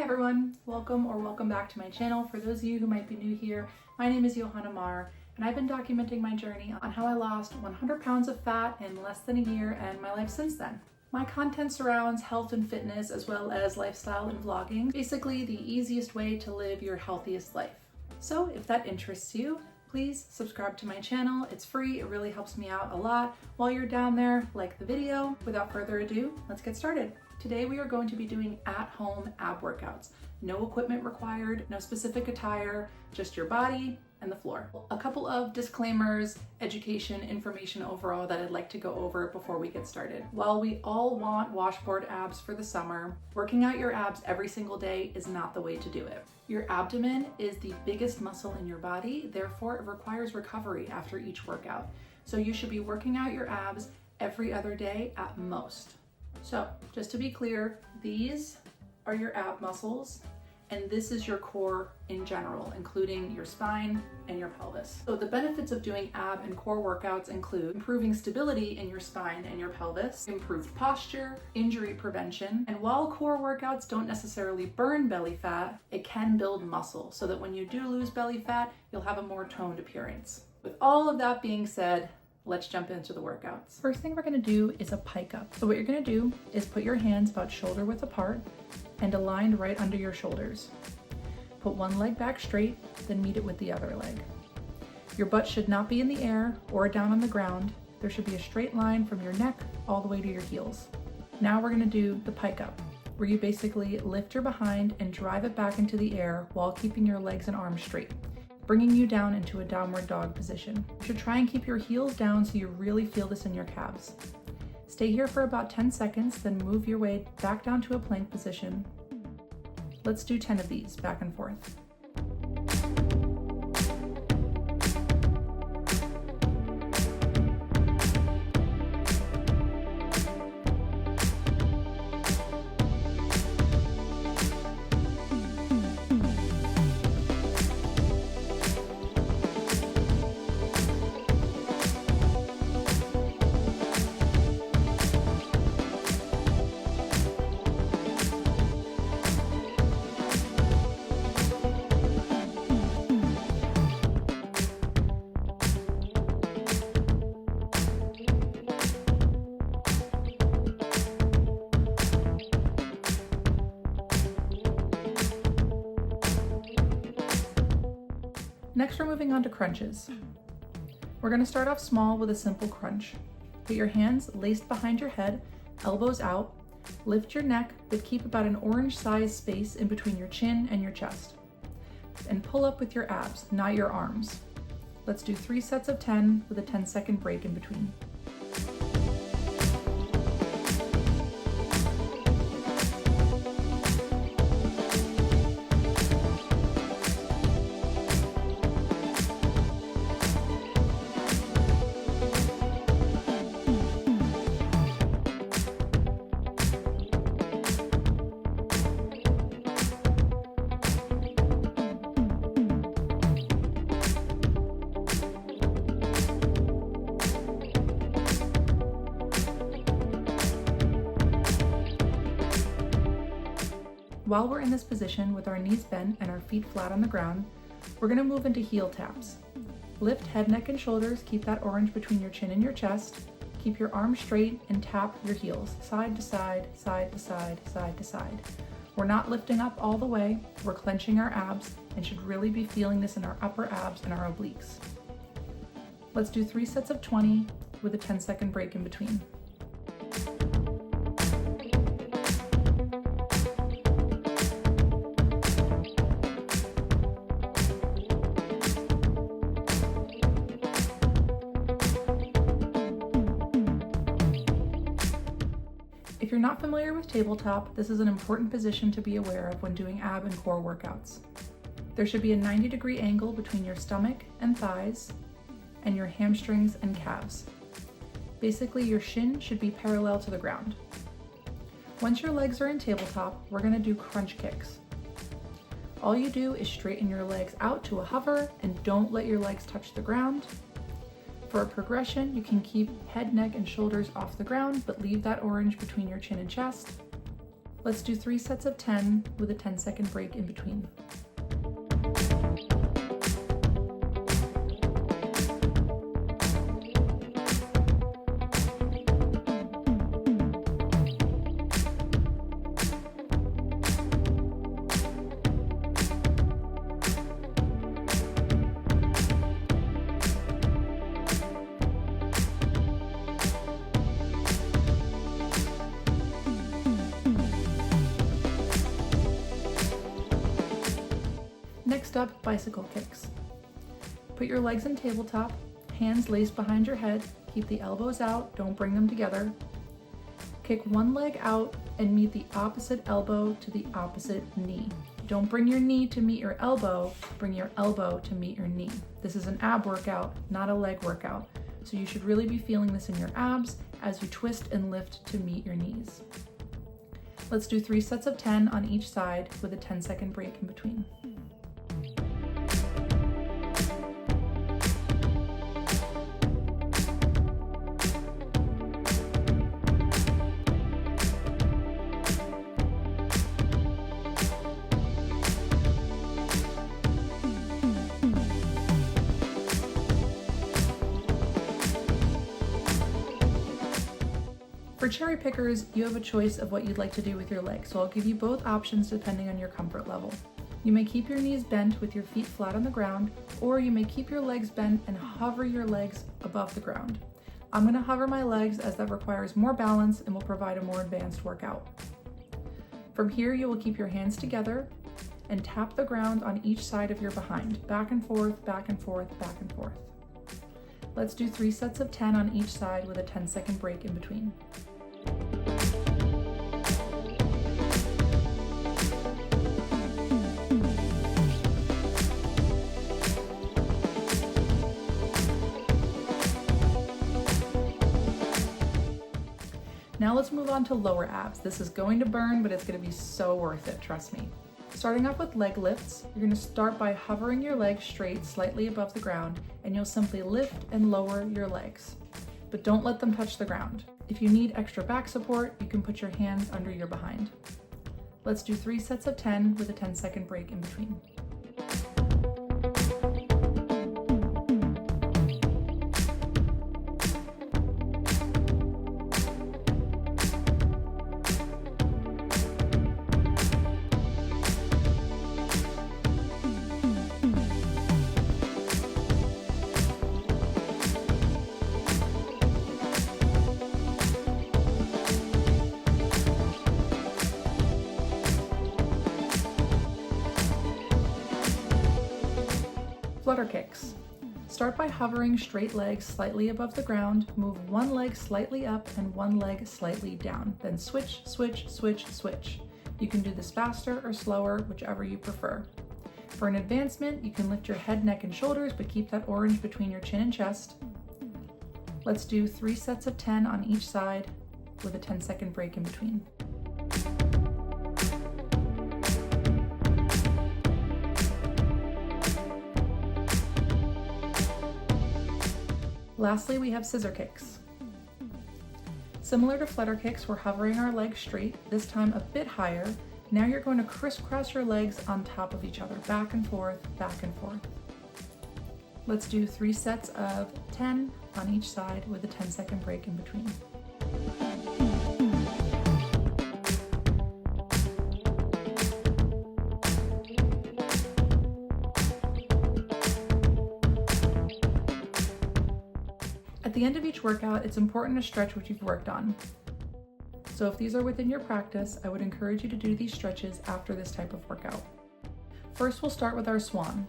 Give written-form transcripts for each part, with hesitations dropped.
Hi everyone, welcome back to my channel. For those of you who might be new here, my name is Johanna Mar, and I've been documenting my journey on how I lost 100 pounds of fat in less than a year and my life since then. My content surrounds health and fitness as well as lifestyle and vlogging, basically the easiest way to live your healthiest life. So if that interests you, please subscribe to my channel. It's free, it really helps me out a lot. While you're down there, like the video. Without further ado, let's get started. Today we are going to be doing at-home ab workouts. No equipment required, no specific attire, just your body and the floor. A couple of disclaimers, education, information overall that I'd like to go over before we get started. While we all want washboard abs for the summer, working out your abs every single day is not the way to do it. Your abdomen is the biggest muscle in your body, therefore it requires recovery after each workout. So you should be working out your abs every other day at most. So just to be clear, these are your ab muscles and this is your core in general, including your spine and your pelvis. So the benefits of doing ab and core workouts include improving stability in your spine and your pelvis, improved posture, injury prevention, and while core workouts don't necessarily burn belly fat, it can build muscle so that when you do lose belly fat, you'll have a more toned appearance. With all of that being said, let's jump into the workouts. First thing we're gonna do is a pike up. So what you're gonna do is put your hands about shoulder width apart and aligned right under your shoulders. Put one leg back straight, then meet it with the other leg. Your butt should not be in the air or down on the ground. There should be a straight line from your neck all the way to your heels. Now we're gonna do the pike up, where you basically lift your behind and drive it back into the air while keeping your legs and arms straight, bringing you down into a downward dog position. You should try and keep your heels down so you really feel this in your calves. Stay here for about 10 seconds, then move your way back down to a plank position. Let's do 10 of these back and forth. Next, we're moving on to crunches. We're going to start off small with a simple crunch. Put your hands laced behind your head, elbows out, lift your neck, but keep about an orange size space in between your chin and your chest. And pull up with your abs, not your arms. Let's do 3 sets of 10 with a 10-second break in between. While we're in this position with our knees bent and our feet flat on the ground, we're going to move into heel taps. Lift head, neck, and shoulders, keep that orange between your chin and your chest. Keep your arms straight and tap your heels, side to side, side to side, side to side. We're not lifting up all the way, we're clenching our abs and should really be feeling this in our upper abs and our obliques. Let's do 3 sets of 20 with a 10-second break in between. If you're not familiar with tabletop, this is an important position to be aware of when doing ab and core workouts. There should be a 90-degree angle between your stomach and thighs and your hamstrings and calves. Basically, your shin should be parallel to the ground. Once your legs are in tabletop, we're going to do crunch kicks. All you do is straighten your legs out to a hover and don't let your legs touch the ground. For a progression, you can keep head, neck, and shoulders off the ground, but leave that orange between your chin and chest. Let's do 3 sets of 10 with a 10-second break in between. Next up, bicycle kicks. Put your legs in tabletop, hands laced behind your head, keep the elbows out, don't bring them together. Kick one leg out and meet the opposite elbow to the opposite knee. Don't bring your knee to meet your elbow, bring your elbow to meet your knee. This is an ab workout, not a leg workout, so you should really be feeling this in your abs as you twist and lift to meet your knees. Let's do 3 sets of 10 on each side with a 10-second break in between. For cherry pickers, you have a choice of what you'd like to do with your legs, so I'll give you both options depending on your comfort level. You may keep your knees bent with your feet flat on the ground, or you may keep your legs bent and hover your legs above the ground. I'm going to hover my legs as that requires more balance and will provide a more advanced workout. From here, you will keep your hands together and tap the ground on each side of your behind, back and forth, back and forth, back and forth. Let's do 3 sets of 10 on each side with a 10-second break in between. Now let's move on to lower abs. This is going to burn, but it's going to be so worth it, trust me. Starting off with leg lifts, you're going to start by hovering your legs straight slightly above the ground, and you'll simply lift and lower your legs. But don't let them touch the ground. If you need extra back support, you can put your hands under your behind. Let's do 3 sets of 10 with a 10-second break in between. Flutter kicks. Start by hovering straight legs slightly above the ground, move one leg slightly up and one leg slightly down, then switch, switch, switch, switch. You can do this faster or slower, whichever you prefer. For an advancement, you can lift your head, neck, and shoulders, but keep that orange between your chin and chest. Let's do 3 sets of 10 on each side with a 10-second break in between. Lastly, we have scissor kicks. Similar to flutter kicks, we're hovering our legs straight, this time a bit higher. Now you're going to crisscross your legs on top of each other, back and forth, back and forth. Let's do 3 sets of 10 on each side with a 10-second break in between. At the end of each workout, it's important to stretch what you've worked on. So if these are within your practice, I would encourage you to do these stretches after this type of workout. First, we'll start with our swan.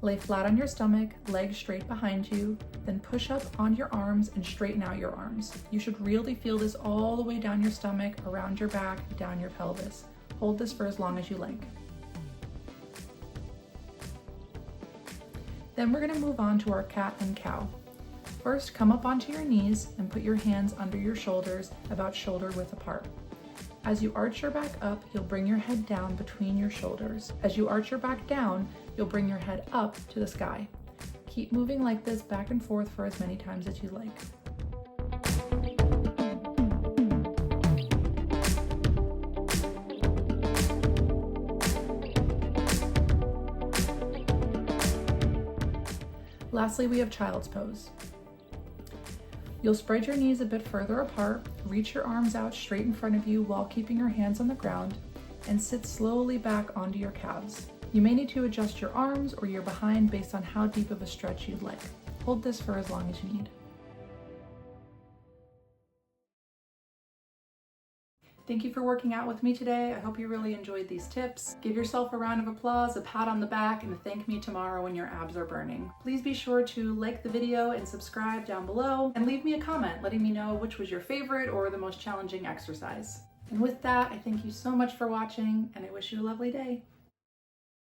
Lay flat on your stomach, legs straight behind you, then push up on your arms and straighten out your arms. You should really feel this all the way down your stomach, around your back, down your pelvis. Hold this for as long as you like. Then we're going to move on to our cat and cow. First, come up onto your knees and put your hands under your shoulders about shoulder width apart. As you arch your back up, you'll bring your head down between your shoulders. As you arch your back down, you'll bring your head up to the sky. Keep moving like this back and forth for as many times as you like. Lastly, we have child's pose. You'll spread your knees a bit further apart, reach your arms out straight in front of you while keeping your hands on the ground, and sit slowly back onto your calves. You may need to adjust your arms or your behind based on how deep of a stretch you'd like. Hold this for as long as you need. Thank you for working out with me today. I hope you really enjoyed these tips. Give yourself a round of applause, a pat on the back, and thank me tomorrow when your abs are burning. Please be sure to like the video and subscribe down below, and leave me a comment letting me know which was your favorite or the most challenging exercise. And with that, I thank you so much for watching, and I wish you a lovely day.